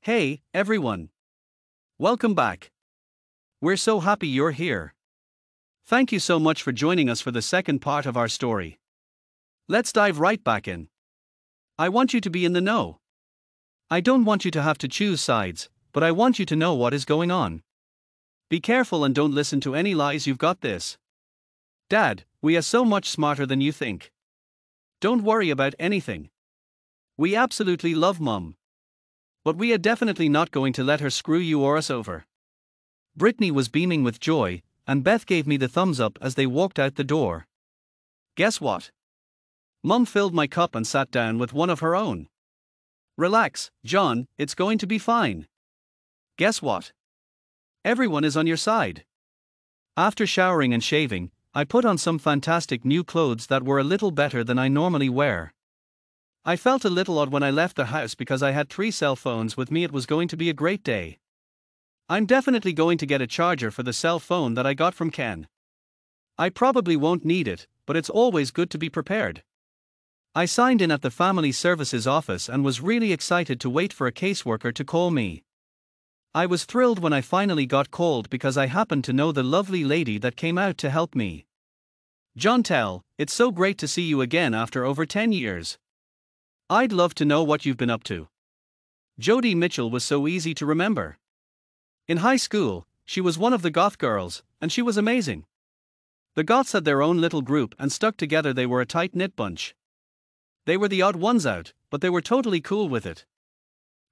Hey, everyone. Welcome back. We're so happy you're here. Thank you so much for joining us for the second part of our story. Let's dive right back in. I want you to be in the know. I don't want you to have to choose sides, but I want you to know what is going on. Be careful and don't listen to any lies. You've got this. Dad, we are so much smarter than you think. Don't worry about anything. We absolutely love Mum. But we are definitely not going to let her screw you or us over. Brittany was beaming with joy, and Beth gave me the thumbs up as they walked out the door. Guess what? Mum filled my cup and sat down with one of her own. Relax, John, it's going to be fine. Guess what? Everyone is on your side. After showering and shaving, I put on some fantastic new clothes that were a little better than I normally wear. I felt a little odd when I left the house because I had 3 cell phones with me. It was going to be a great day. I'm definitely going to get a charger for the cell phone that I got from Ken. I probably won't need it, but it's always good to be prepared. I signed in at the Family Services office and was really excited to wait for a caseworker to call me. I was thrilled when I finally got called because I happened to know the lovely lady that came out to help me. John Tell, it's so great to see you again after over 10 years. I'd love to know what you've been up to. Jody Mitchell was so easy to remember. In high school, she was one of the goth girls, and she was amazing. The goths had their own little group and stuck together. They were a tight-knit bunch. They were the odd ones out, but they were totally cool with it.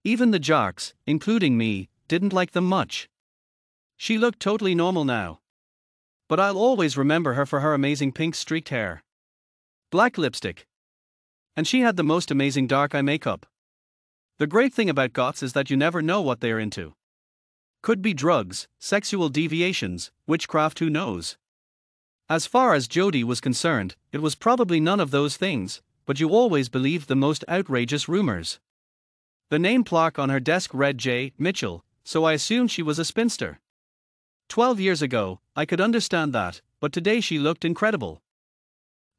Even the jocks, including me, didn't like them much. She looked totally normal now. But I'll always remember her for her amazing pink streaked hair. Black lipstick. And she had the most amazing dark eye makeup. The great thing about goths is that you never know what they're into. Could be drugs, sexual deviations, witchcraft, who knows? As far as Jody was concerned, it was probably none of those things, but you always believed the most outrageous rumors. The name plaque on her desk read J. Mitchell, so I assumed she was a spinster. 12 years ago, I could understand that, but today she looked incredible.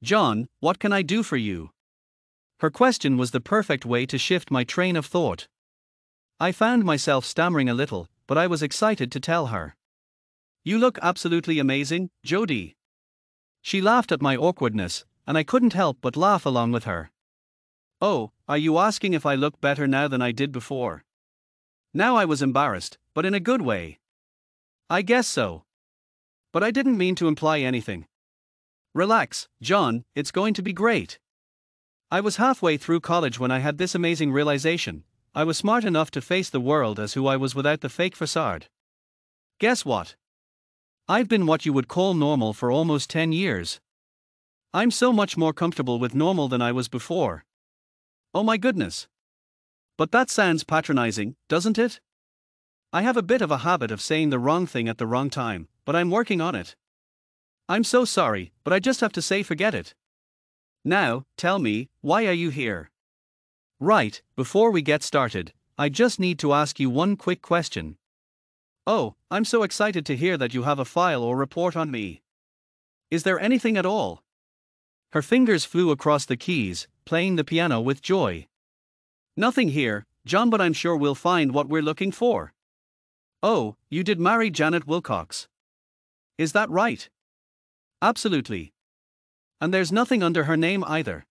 John, what can I do for you? Her question was the perfect way to shift my train of thought. I found myself stammering a little, but I was excited to tell her. You look absolutely amazing, Jody. She laughed at my awkwardness, and I couldn't help but laugh along with her. Oh, are you asking if I look better now than I did before? Now I was embarrassed, but in a good way. I guess so. But I didn't mean to imply anything. Relax, John, it's going to be great. I was halfway through college when I had this amazing realization. I was smart enough to face the world as who I was without the fake facade. Guess what? I've been what you would call normal for almost 10 years. I'm so much more comfortable with normal than I was before. Oh my goodness. But that sounds patronizing, doesn't it? I have a bit of a habit of saying the wrong thing at the wrong time, but I'm working on it. I'm so sorry, but I just have to say forget it. Now, tell me, why are you here? Right, before we get started, I just need to ask you one quick question. Oh, I'm so excited to hear that you have a file or report on me. Is there anything at all? Her fingers flew across the keys, playing the piano with joy. Nothing here, John, but I'm sure we'll find what we're looking for. Oh, you did marry Janet Wilcox. Is that right? Absolutely. And there's nothing under her name either.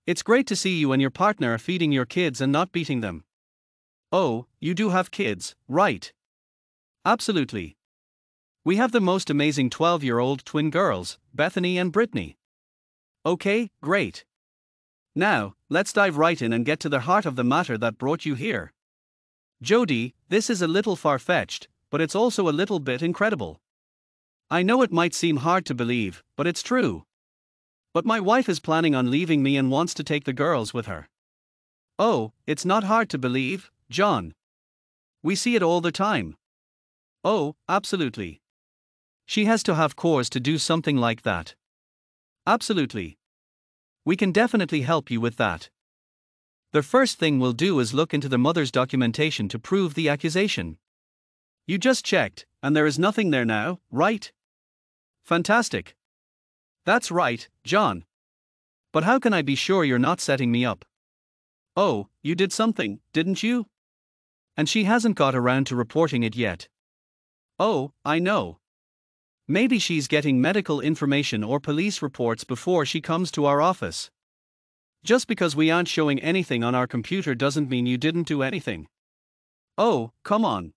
It's great to see you and your partner are feeding your kids and not beating them. Oh, you do have kids, right? Absolutely. We have the most amazing 12-year-old twin girls, Bethany and Brittany. Okay, great. Now, let's dive right in and get to the heart of the matter that brought you here. Jody, this is a little far-fetched, but it's also a little bit incredible. I know it might seem hard to believe, but it's true. But my wife is planning on leaving me and wants to take the girls with her. Oh, it's not hard to believe, John. We see it all the time. Oh, absolutely. She has to have cause to do something like that. Absolutely. We can definitely help you with that. The first thing we'll do is look into the mother's documentation to prove the accusation. You just checked, and there is nothing there now, right? Fantastic. That's right, John. But how can I be sure you're not setting me up? Oh, you did something, didn't you? And she hasn't got around to reporting it yet. Oh, I know. Maybe she's getting medical information or police reports before she comes to our office. Just because we aren't showing anything on our computer doesn't mean you didn't do anything. Oh, come on.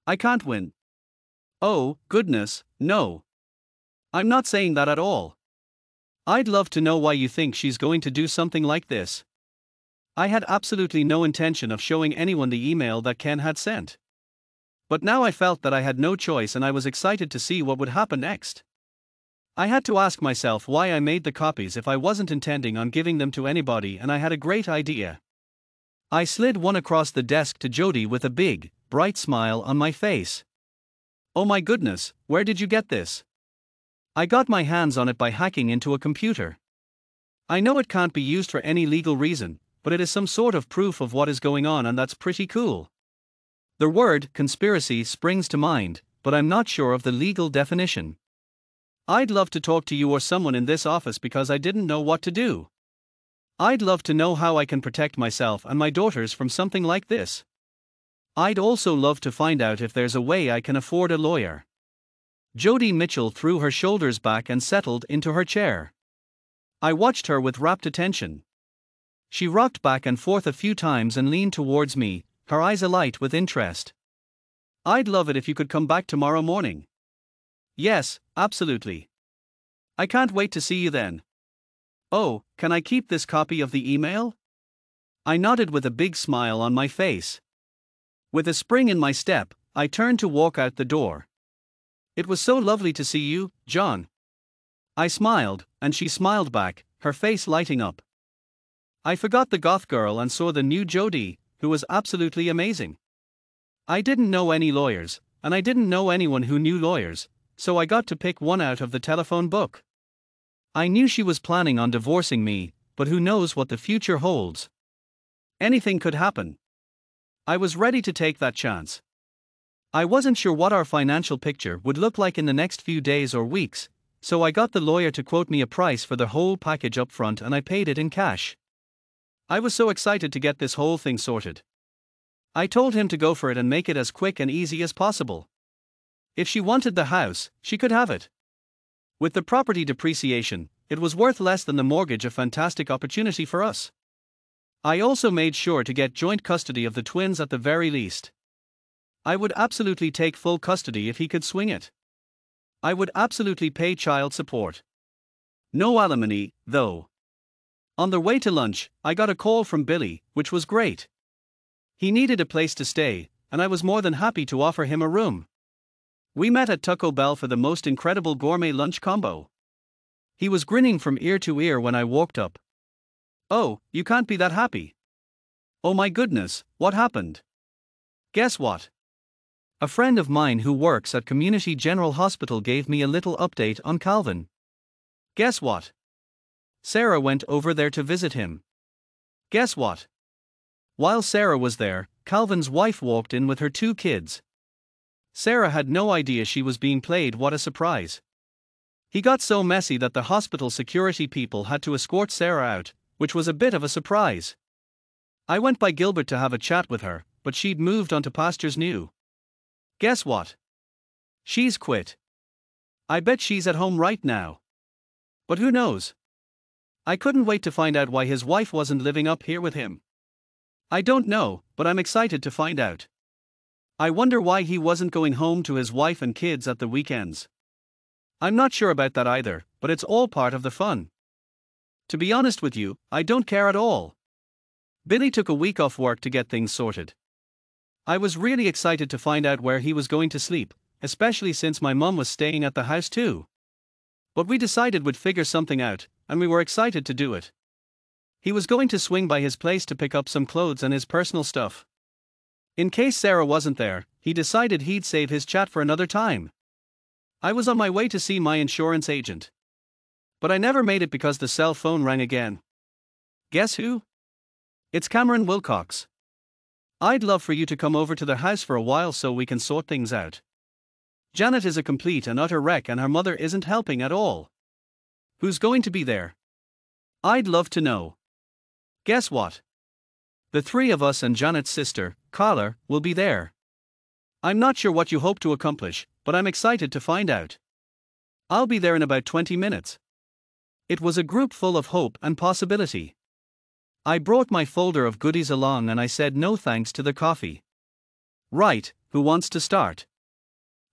I can't win. Oh, goodness, no. I'm not saying that at all. I'd love to know why you think she's going to do something like this. I had absolutely no intention of showing anyone the email that Ken had sent. But now I felt that I had no choice and I was excited to see what would happen next. I had to ask myself why I made the copies if I wasn't intending on giving them to anybody, and I had a great idea. I slid one across the desk to Jody with a big, bright smile on my face. Oh my goodness, where did you get this? I got my hands on it by hacking into a computer. I know it can't be used for any legal reason, but it is some sort of proof of what is going on, and that's pretty cool. The word conspiracy springs to mind, but I'm not sure of the legal definition. I'd love to talk to you or someone in this office because I didn't know what to do. I'd love to know how I can protect myself and my daughters from something like this. I'd also love to find out if there's a way I can afford a lawyer. Jody Mitchell threw her shoulders back and settled into her chair. I watched her with rapt attention. She rocked back and forth a few times and leaned towards me, her eyes alight with interest. I'd love it if you could come back tomorrow morning. Yes, absolutely. I can't wait to see you then. Oh, can I keep this copy of the email? I nodded with a big smile on my face. With a spring in my step, I turned to walk out the door. It was so lovely to see you, John. I smiled, and she smiled back, her face lighting up. I forgot the goth girl and saw the new Jody, who was absolutely amazing. I didn't know any lawyers, and I didn't know anyone who knew lawyers, so I got to pick one out of the telephone book. I knew she was planning on divorcing me, but who knows what the future holds. Anything could happen. I was ready to take that chance. I wasn't sure what our financial picture would look like in the next few days or weeks, so I got the lawyer to quote me a price for the whole package up front and I paid it in cash. I was so excited to get this whole thing sorted. I told him to go for it and make it as quick and easy as possible. If she wanted the house, she could have it. With the property depreciation, it was worth less than the mortgage, a fantastic opportunity for us. I also made sure to get joint custody of the twins at the very least. I would absolutely take full custody if he could swing it. I would absolutely pay child support. No alimony, though. On the way to lunch, I got a call from Billy, which was great. He needed a place to stay, and I was more than happy to offer him a room. We met at Taco Bell for the most incredible gourmet lunch combo. He was grinning from ear to ear when I walked up. Oh, you can't be that happy. Oh my goodness, what happened? Guess what? A friend of mine who works at Community General Hospital gave me a little update on Calvin. Guess what? Sarah went over there to visit him. Guess what? While Sarah was there, Calvin's wife walked in with her 2 kids. Sarah had no idea she was being played. What a surprise. He got so messy that the hospital security people had to escort Sarah out, which was a bit of a surprise. I went by Gilbert to have a chat with her, but she'd moved on to pastures new. Guess what? She's quit. I bet she's at home right now. But who knows? I couldn't wait to find out why his wife wasn't living up here with him. I don't know, but I'm excited to find out. I wonder why he wasn't going home to his wife and kids at the weekends. I'm not sure about that either, but it's all part of the fun. To be honest with you, I don't care at all. Billy took a week off work to get things sorted. I was really excited to find out where he was going to sleep, especially since my mum was staying at the house too. But we decided we'd figure something out, and we were excited to do it. He was going to swing by his place to pick up some clothes and his personal stuff. In case Sarah wasn't there, he decided he'd save his chat for another time. I was on my way to see my insurance agent. But I never made it because the cell phone rang again. Guess who? It's Cameron Wilcox. I'd love for you to come over to the house for a while so we can sort things out. Janet is a complete and utter wreck and her mother isn't helping at all. Who's going to be there? I'd love to know. Guess what? The three of us and Janet's sister, Carla, will be there. I'm not sure what you hope to accomplish, but I'm excited to find out. I'll be there in about 20 minutes. It was a group full of hope and possibility. I brought my folder of goodies along and I said no thanks to the coffee. Right, who wants to start?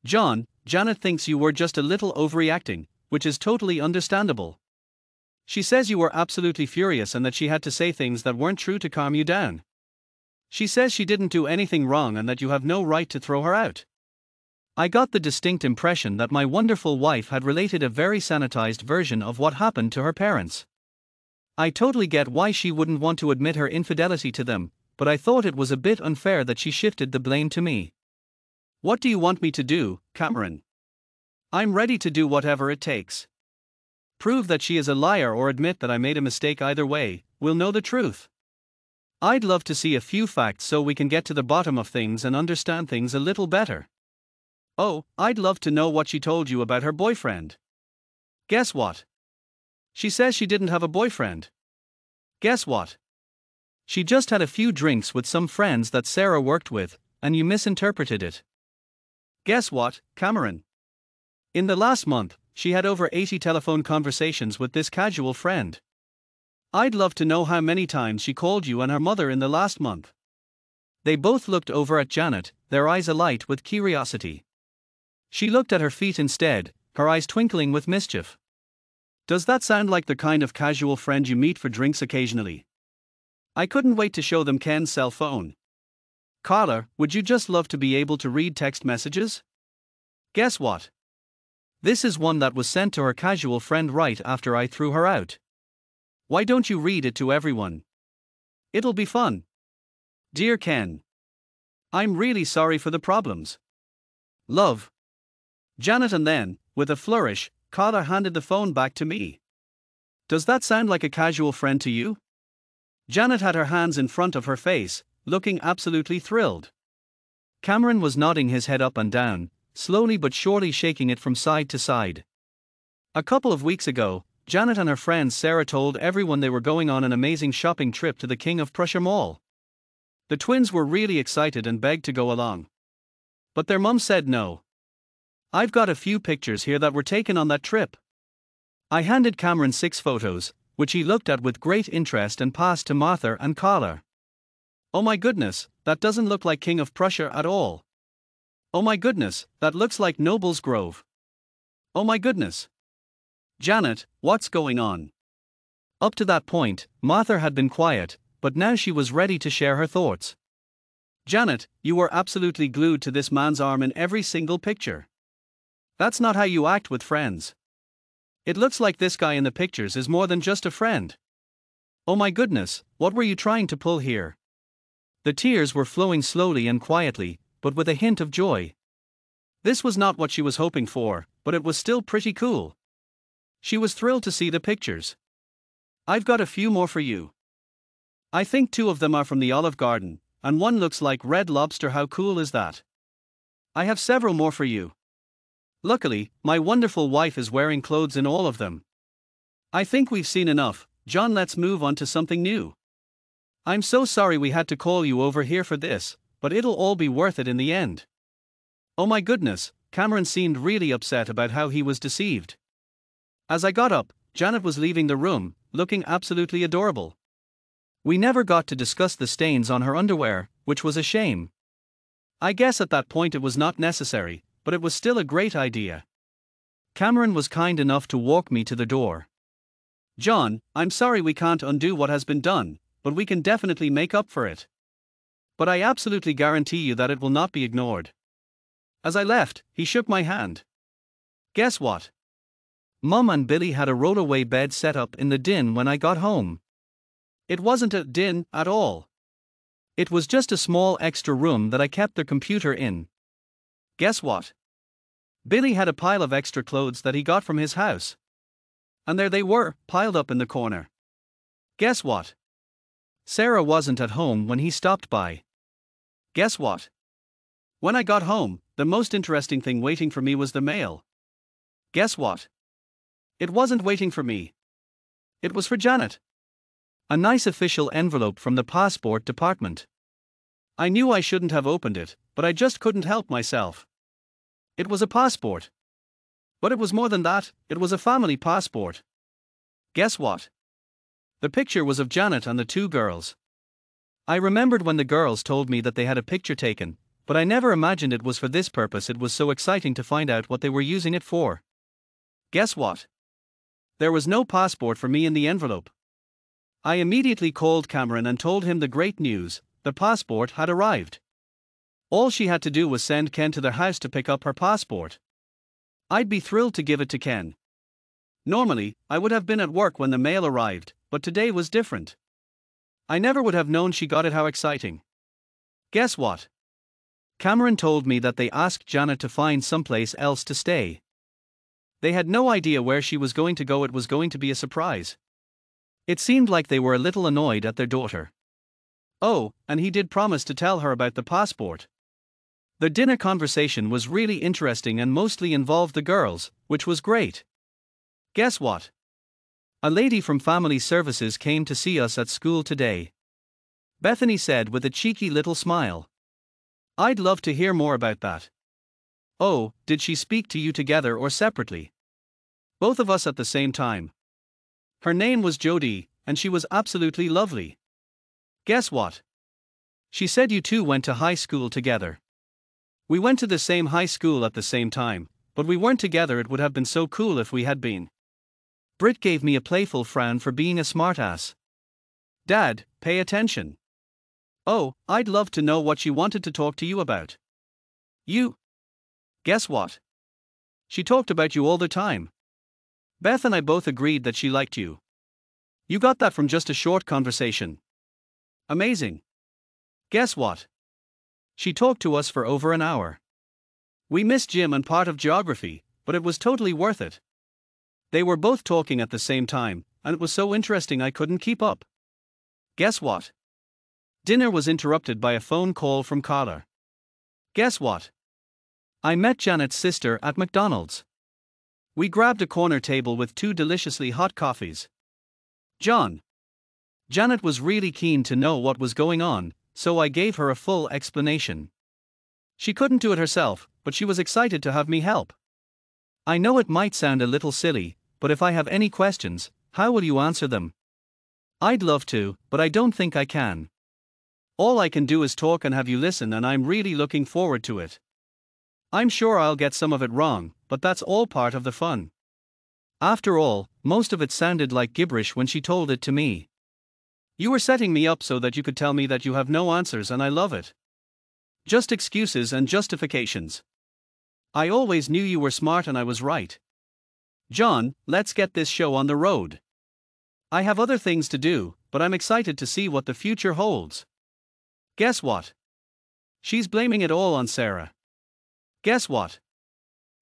John, Janet thinks you were just a little overreacting, which is totally understandable. She says you were absolutely furious and that she had to say things that weren't true to calm you down. She says she didn't do anything wrong and that you have no right to throw her out. I got the distinct impression that my wonderful wife had related a very sanitized version of what happened to her parents. I totally get why she wouldn't want to admit her infidelity to them, but I thought it was a bit unfair that she shifted the blame to me. What do you want me to do, Cameron? I'm ready to do whatever it takes. Prove that she is a liar or admit that I made a mistake. Either way, we'll know the truth. I'd love to see a few facts so we can get to the bottom of things and understand things a little better. Oh, I'd love to know what she told you about her boyfriend. Guess what? She says she didn't have a boyfriend. Guess what? She just had a few drinks with some friends that Sarah worked with, and you misinterpreted it. Guess what, Cameron? In the last month, she had over 80 telephone conversations with this casual friend. I'd love to know how many times she called you and her mother in the last month. They both looked over at Janet, their eyes alight with curiosity. She looked at her feet instead, her eyes twinkling with mischief. Does that sound like the kind of casual friend you meet for drinks occasionally? I couldn't wait to show them Ken's cell phone. Carla, would you just love to be able to read text messages? Guess what? This is one that was sent to her casual friend right after I threw her out. Why don't you read it to everyone? It'll be fun. Dear Ken, I'm really sorry for the problems. Love. Janet. And then, with a flourish, Carla handed the phone back to me. Does that sound like a casual friend to you? Janet had her hands in front of her face, looking absolutely thrilled. Cameron was nodding his head up and down, slowly but surely shaking it from side to side. A couple of weeks ago, Janet and her friend Sarah told everyone they were going on an amazing shopping trip to the King of Prussia Mall. The twins were really excited and begged to go along. But their mum said no. I've got a few pictures here that were taken on that trip. I handed Cameron 6 photos, which he looked at with great interest and passed to Martha and Carla. Oh my goodness, that doesn't look like King of Prussia at all. Oh my goodness, that looks like Noble's Grove. Oh my goodness. Janet, what's going on? Up to that point, Martha had been quiet, but now she was ready to share her thoughts. Janet, you were absolutely glued to this man's arm in every single picture. That's not how you act with friends. It looks like this guy in the pictures is more than just a friend. Oh my goodness, what were you trying to pull here? The tears were flowing slowly and quietly, but with a hint of joy. This was not what she was hoping for, but it was still pretty cool. She was thrilled to see the pictures. I've got a few more for you. I think 2 of them are from the Olive Garden, and one looks like Red Lobster. How cool is that? I have several more for you. Luckily, my wonderful wife is wearing clothes in all of them. I think we've seen enough, John. Let's move on to something new. I'm so sorry we had to call you over here for this, but it'll all be worth it in the end. Oh my goodness, Cameron seemed really upset about how he was deceived. As I got up, Janet was leaving the room, looking absolutely adorable. We never got to discuss the stains on her underwear, which was a shame. I guess at that point it was not necessary, but it was still a great idea. Cameron was kind enough to walk me to the door. John, I'm sorry we can't undo what has been done, but we can definitely make up for it. But I absolutely guarantee you that it will not be ignored. As I left, he shook my hand. Guess what? Mum and Billy had a rollaway bed set up in the den when I got home. It wasn't a den at all. It was just a small extra room that I kept their computer in. Guess what? Billy had a pile of extra clothes that he got from his house. And there they were, piled up in the corner. Guess what? Sarah wasn't at home when he stopped by. Guess what? When I got home, the most interesting thing waiting for me was the mail. Guess what? It wasn't waiting for me. It was for Janet. A nice official envelope from the passport department. I knew I shouldn't have opened it, but I just couldn't help myself. It was a passport. But it was more than that, it was a family passport. Guess what? The picture was of Janet and the two girls. I remembered when the girls told me that they had a picture taken, but I never imagined it was for this purpose. It was so exciting to find out what they were using it for. Guess what? There was no passport for me in the envelope. I immediately called Cameron and told him the great news: the passport had arrived. All she had to do was send Ken to their house to pick up her passport. I'd be thrilled to give it to Ken. Normally, I would have been at work when the mail arrived, but today was different. I never would have known she got it. How exciting. Guess what? Cameron told me that they asked Janet to find someplace else to stay. They had no idea where she was going to go. It was going to be a surprise. It seemed like they were a little annoyed at their daughter. Oh, and he did promise to tell her about the passport. The dinner conversation was really interesting and mostly involved the girls, which was great. Guess what? A lady from Family Services came to see us at school today. Bethany said with a cheeky little smile. I'd love to hear more about that. Oh, did she speak to you together or separately? Both of us at the same time. Her name was Jody, and she was absolutely lovely. Guess what? She said you two went to high school together. We went to the same high school at the same time, but we weren't together. It would have been so cool if we had been. Britt gave me a playful frown for being a smartass. Dad, pay attention. Oh, I'd love to know what she wanted to talk to you about. You. Guess what? She talked about you all the time. Beth and I both agreed that she liked you. You got that from just a short conversation. Amazing. Guess what? She talked to us for over an hour. We missed gym and part of geography, but it was totally worth it. They were both talking at the same time, and it was so interesting I couldn't keep up. Guess what? Dinner was interrupted by a phone call from Carla. Guess what? I met Janet's sister at McDonald's. We grabbed a corner table with 2 deliciously hot coffees. John. Janet was really keen to know what was going on, so I gave her a full explanation. She couldn't do it herself, but she was excited to have me help. I know it might sound a little silly, but if I have any questions, how will you answer them? I'd love to, but I don't think I can. All I can do is talk and have you listen, and I'm really looking forward to it. I'm sure I'll get some of it wrong, but that's all part of the fun. After all, most of it sounded like gibberish when she told it to me. You were setting me up so that you could tell me that you have no answers, and I love it. Just excuses and justifications. I always knew you were smart and I was right. John, let's get this show on the road. I have other things to do, but I'm excited to see what the future holds. Guess what? She's blaming it all on Sarah. Guess what?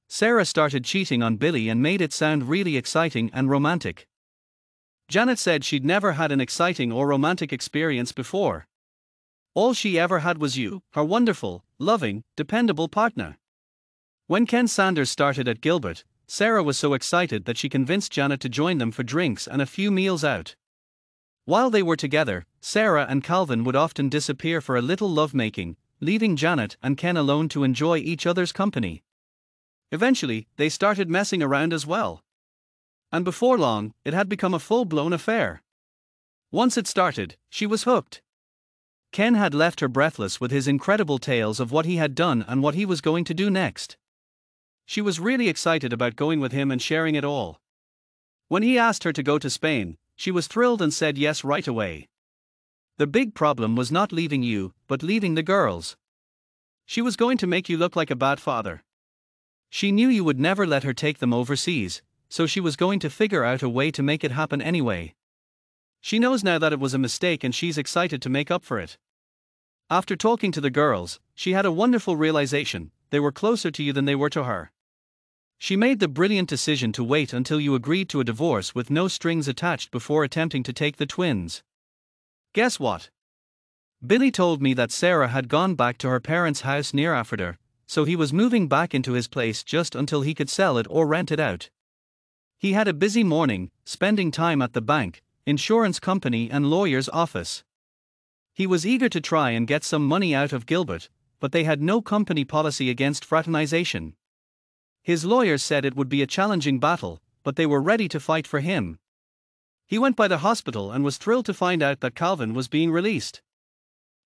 Sarah started cheating on Billy and made it sound really exciting and romantic. Janet said she'd never had an exciting or romantic experience before. All she ever had was you, her wonderful, loving, dependable partner. When Ken Sanders started at Gilbert, Sarah was so excited that she convinced Janet to join them for drinks and a few meals out. While they were together, Sarah and Calvin would often disappear for a little lovemaking, leaving Janet and Ken alone to enjoy each other's company. Eventually, they started messing around as well. And before long, it had become a full-blown affair. Once it started, she was hooked. Ken had left her breathless with his incredible tales of what he had done and what he was going to do next. She was really excited about going with him and sharing it all. When he asked her to go to Spain, she was thrilled and said yes right away. The big problem was not leaving you, but leaving the girls. She was going to make you look like a bad father. She knew you would never let her take them overseas, so she was going to figure out a way to make it happen anyway. She knows now that it was a mistake and she's excited to make up for it. After talking to the girls, she had a wonderful realization: they were closer to you than they were to her. She made the brilliant decision to wait until you agreed to a divorce with no strings attached before attempting to take the twins. Guess what? Billy told me that Sarah had gone back to her parents' house near Aphrodite, so he was moving back into his place just until he could sell it or rent it out. He had a busy morning, spending time at the bank, insurance company and lawyer's office. He was eager to try and get some money out of Gilbert, but they had no company policy against fraternization. His lawyers said it would be a challenging battle, but they were ready to fight for him. He went by the hospital and was thrilled to find out that Calvin was being released.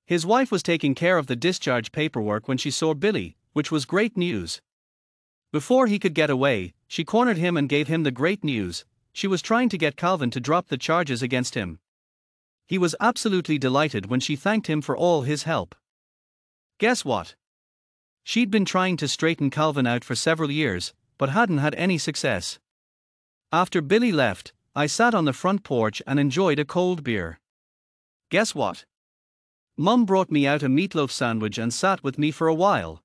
His wife was taking care of the discharge paperwork when she saw Billy, which was great news. Before he could get away, she cornered him and gave him the great news. She was trying to get Calvin to drop the charges against him. He was absolutely delighted when she thanked him for all his help. Guess what? She'd been trying to straighten Calvin out for several years, but hadn't had any success. After Billy left, I sat on the front porch and enjoyed a cold beer. Guess what? Mum brought me out a meatloaf sandwich and sat with me for a while.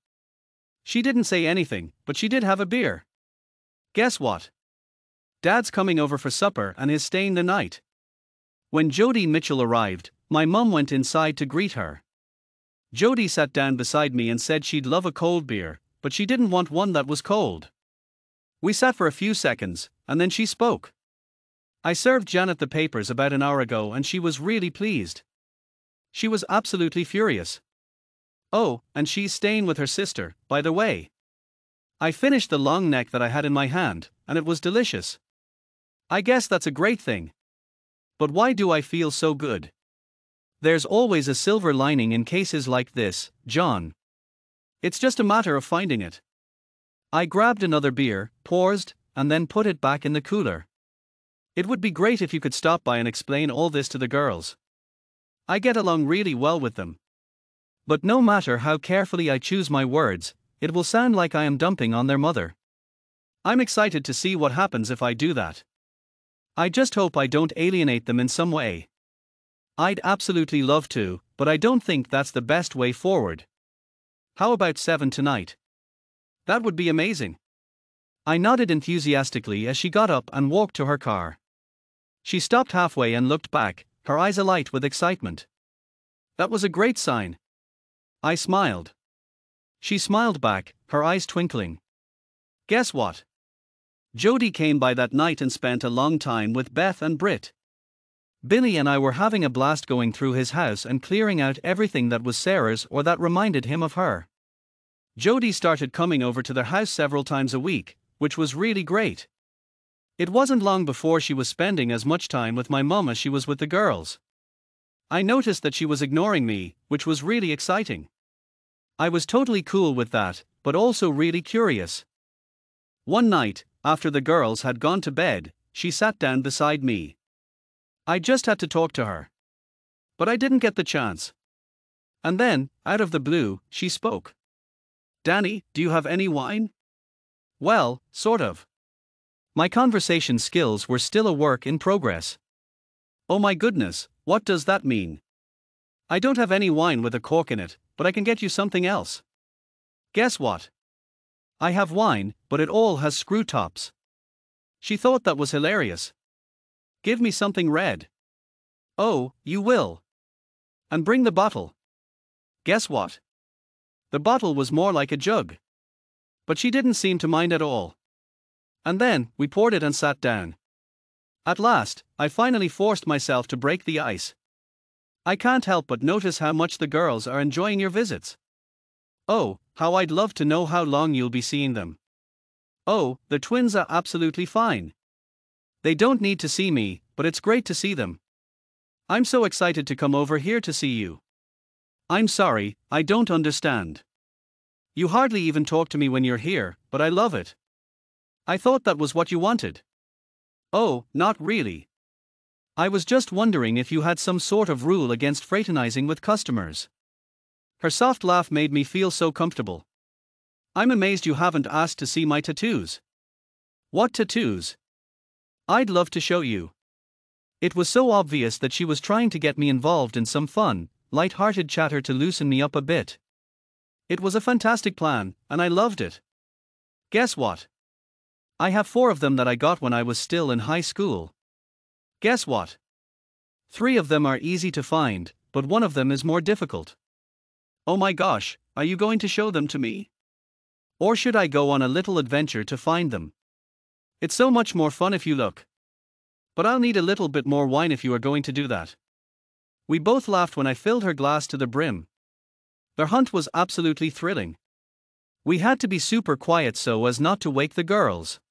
She didn't say anything, but she did have a beer. Guess what? Dad's coming over for supper and is staying the night. When Jody Mitchell arrived, my mum went inside to greet her. Jody sat down beside me and said she'd love a cold beer, but she didn't want one that was cold. We sat for a few seconds, and then she spoke. I served Janet the papers about an hour ago and she was really pleased. She was absolutely furious. Oh, and she's staying with her sister, by the way. I finished the long neck that I had in my hand, and it was delicious. I guess that's a great thing. But why do I feel so good? There's always a silver lining in cases like this, John. It's just a matter of finding it. I grabbed another beer, paused, and then put it back in the cooler. It would be great if you could stop by and explain all this to the girls. I get along really well with them. But no matter how carefully I choose my words, it will sound like I am dumping on their mother. I'm excited to see what happens if I do that. I just hope I don't alienate them in some way. I'd absolutely love to, but I don't think that's the best way forward. How about 7 tonight? That would be amazing. I nodded enthusiastically as she got up and walked to her car. She stopped halfway and looked back, her eyes alight with excitement. That was a great sign. I smiled. She smiled back, her eyes twinkling. Guess what? Jody came by that night and spent a long time with Beth and Britt. Billy and I were having a blast going through his house and clearing out everything that was Sarah's or that reminded him of her. Jody started coming over to their house several times a week, which was really great. It wasn't long before she was spending as much time with my mum as she was with the girls. I noticed that she was ignoring me, which was really exciting. I was totally cool with that, but also really curious. One night, after the girls had gone to bed, she sat down beside me. I just had to talk to her. But I didn't get the chance. And then, out of the blue, she spoke. Danny, do you have any wine? Well, sort of. My conversation skills were still a work in progress. Oh my goodness, what does that mean? I don't have any wine with a cork in it, but I can get you something else. Guess what? I have wine, but it all has screw tops. She thought that was hilarious. Give me something red. Oh, you will. And bring the bottle. Guess what? The bottle was more like a jug. But she didn't seem to mind at all. And then, we poured it and sat down. At last, I finally forced myself to break the ice. I can't help but notice how much the girls are enjoying your visits. Oh, how I'd love to know how long you'll be seeing them. Oh, the twins are absolutely fine. They don't need to see me, but it's great to see them. I'm so excited to come over here to see you. I'm sorry, I don't understand. You hardly even talk to me when you're here, but I love it. I thought that was what you wanted. Oh, not really. I was just wondering if you had some sort of rule against fraternizing with customers. Her soft laugh made me feel so comfortable. I'm amazed you haven't asked to see my tattoos. What tattoos? I'd love to show you. It was so obvious that she was trying to get me involved in some fun, light-hearted chatter to loosen me up a bit. It was a fantastic plan, and I loved it. Guess what? I have 4 of them that I got when I was still in high school. Guess what? 3 of them are easy to find, but 1 of them is more difficult. Oh my gosh, are you going to show them to me? Or should I go on a little adventure to find them? It's so much more fun if you look. But I'll need a little bit more wine if you are going to do that. We both laughed when I filled her glass to the brim. The hunt was absolutely thrilling. We had to be super quiet so as not to wake the girls.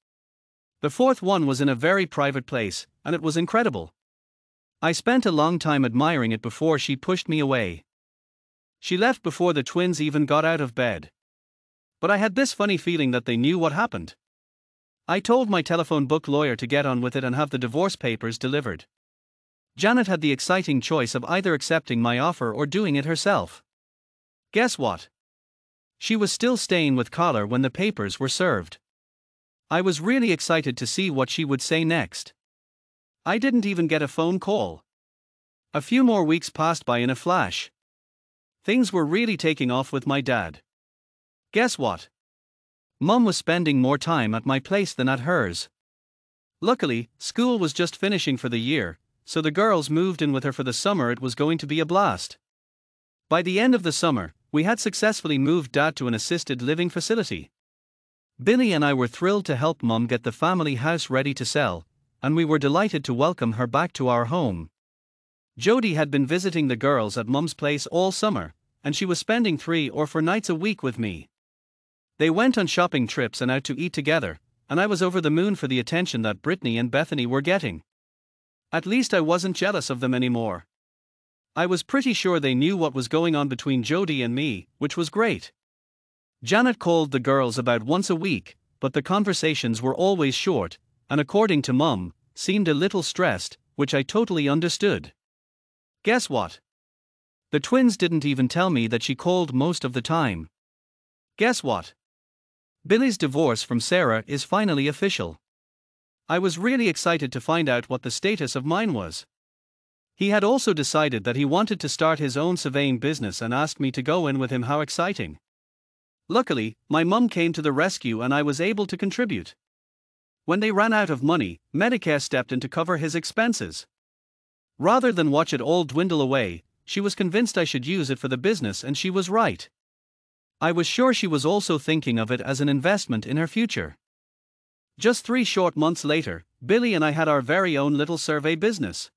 The fourth one was in a very private place, and it was incredible. I spent a long time admiring it before she pushed me away. She left before the twins even got out of bed. But I had this funny feeling that they knew what happened. I told my telephone book lawyer to get on with it and have the divorce papers delivered. Janet had the exciting choice of either accepting my offer or doing it herself. Guess what? She was still staying with Collar when the papers were served. I was really excited to see what she would say next. I didn't even get a phone call. A few more weeks passed by in a flash. Things were really taking off with my dad. Guess what? Mum was spending more time at my place than at hers. Luckily, school was just finishing for the year, so the girls moved in with her for the summer. It was going to be a blast. By the end of the summer, we had successfully moved Dad to an assisted living facility. Billy and I were thrilled to help Mum get the family house ready to sell, and we were delighted to welcome her back to our home. Jody had been visiting the girls at Mum's place all summer, and she was spending 3 or 4 nights a week with me. They went on shopping trips and out to eat together, and I was over the moon for the attention that Brittany and Bethany were getting. At least I wasn't jealous of them anymore. I was pretty sure they knew what was going on between Jody and me, which was great. Janet called the girls about once a week, but the conversations were always short, and according to Mum, seemed a little stressed, which I totally understood. Guess what? The twins didn't even tell me that she called most of the time. Guess what? Billy's divorce from Sarah is finally official. I was really excited to find out what the status of mine was. He had also decided that he wanted to start his own surveying business and asked me to go in with him. How exciting! Luckily, my mum came to the rescue and I was able to contribute. When they ran out of money, Medicare stepped in to cover his expenses. Rather than watch it all dwindle away, she was convinced I should use it for the business, and she was right. I was sure she was also thinking of it as an investment in her future. Just 3 short months later, Billy and I had our very own little survey business.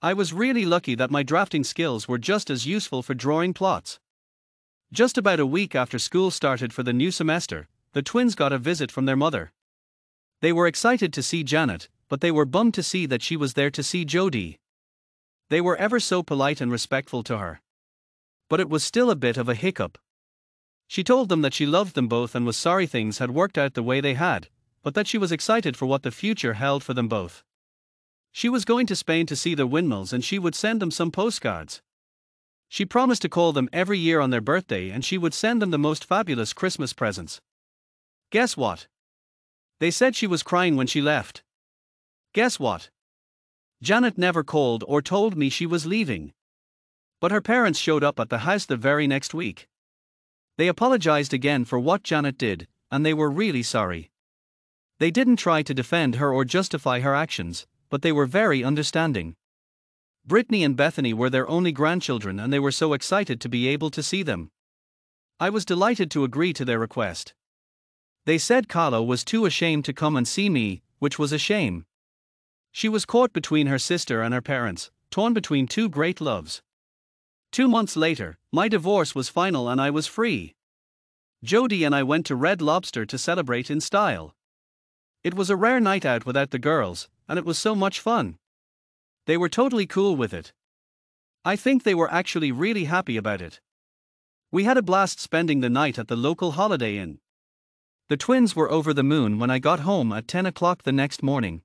I was really lucky that my drafting skills were just as useful for drawing plots. Just about a week after school started for the new semester, the twins got a visit from their mother. They were excited to see Janet, but they were bummed to see that she was there to see Jody. They were ever so polite and respectful to her. But it was still a bit of a hiccup. She told them that she loved them both and was sorry things had worked out the way they had, but that she was excited for what the future held for them both. She was going to Spain to see the windmills and she would send them some postcards. She promised to call them every year on their birthday and she would send them the most fabulous Christmas presents. Guess what? They said she was crying when she left. Guess what? Janet never called or told me she was leaving. But her parents showed up at the house the very next week. They apologized again for what Janet did, and they were really sorry. They didn't try to defend her or justify her actions, but they were very understanding. Brittany and Bethany were their only grandchildren and they were so excited to be able to see them. I was delighted to agree to their request. They said Carlo was too ashamed to come and see me, which was a shame. She was caught between her sister and her parents, torn between 2 great loves. 2 months later, my divorce was final and I was free. Jody and I went to Red Lobster to celebrate in style. It was a rare night out without the girls, and it was so much fun. They were totally cool with it. I think they were actually really happy about it. We had a blast spending the night at the local Holiday Inn. The twins were over the moon when I got home at 10 o'clock the next morning.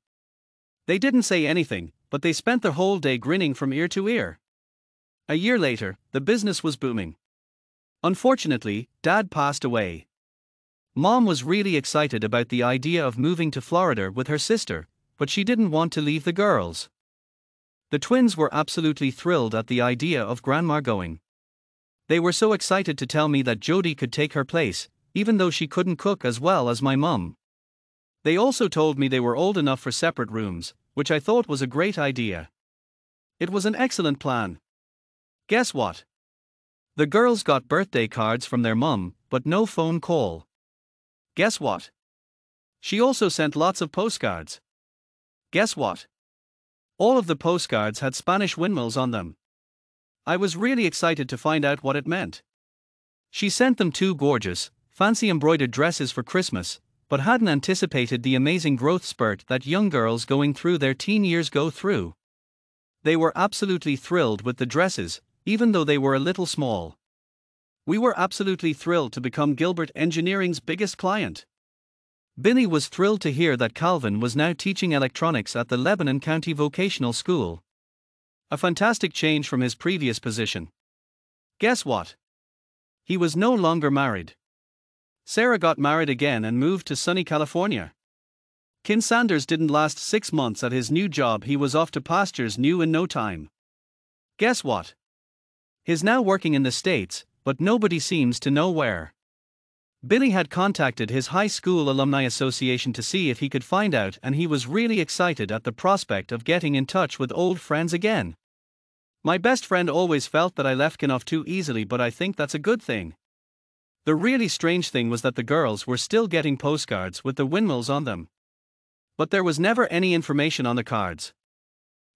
They didn't say anything, but they spent the whole day grinning from ear to ear. A year later, the business was booming. Unfortunately, Dad passed away. Mom was really excited about the idea of moving to Florida with her sister, but she didn't want to leave the girls. The twins were absolutely thrilled at the idea of Grandma going. They were so excited to tell me that Jody could take her place, even though she couldn't cook as well as my mum. They also told me they were old enough for separate rooms, which I thought was a great idea. It was an excellent plan. Guess what? The girls got birthday cards from their mum, but no phone call. Guess what? She also sent lots of postcards. Guess what? All of the postcards had Spanish windmills on them. I was really excited to find out what it meant. She sent them 2 gorgeous, fancy embroidered dresses for Christmas, but hadn't anticipated the amazing growth spurt that young girls going through their teen years go through. They were absolutely thrilled with the dresses, even though they were a little small. We were absolutely thrilled to become Gilbert Engineering's biggest client. Billy was thrilled to hear that Calvin was now teaching electronics at the Lebanon County Vocational School. A fantastic change from his previous position. Guess what? He was no longer married. Sarah got married again and moved to sunny California. Ken Sanders didn't last 6 months at his new job. He was off to pastures new in no time. Guess what? He's now working in the States, but nobody seems to know where. Billy had contacted his high school alumni association to see if he could find out, and he was really excited at the prospect of getting in touch with old friends again. My best friend always felt that I left Ken off too easily, but I think that's a good thing. The really strange thing was that the girls were still getting postcards with the windmills on them. But there was never any information on the cards.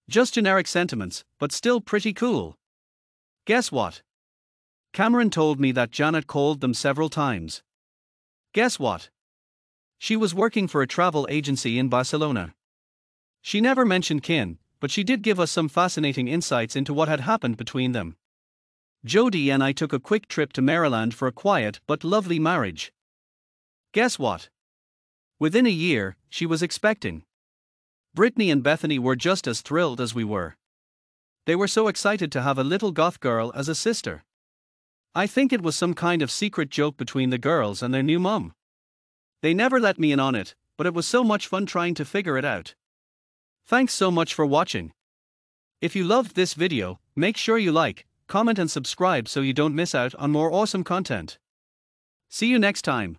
Just generic sentiments, but still pretty cool. Guess what? Cameron told me that Janet called them several times. Guess what? She was working for a travel agency in Barcelona. She never mentioned Ken, but she did give us some fascinating insights into what had happened between them. Jody and I took a quick trip to Maryland for a quiet but lovely marriage. Guess what? Within a year, she was expecting. Brittany and Bethany were just as thrilled as we were. They were so excited to have a little goth girl as a sister. I think it was some kind of secret joke between the girls and their new mum. They never let me in on it, but it was so much fun trying to figure it out. Thanks so much for watching. If you loved this video, make sure you like, comment and subscribe so you don't miss out on more awesome content. See you next time.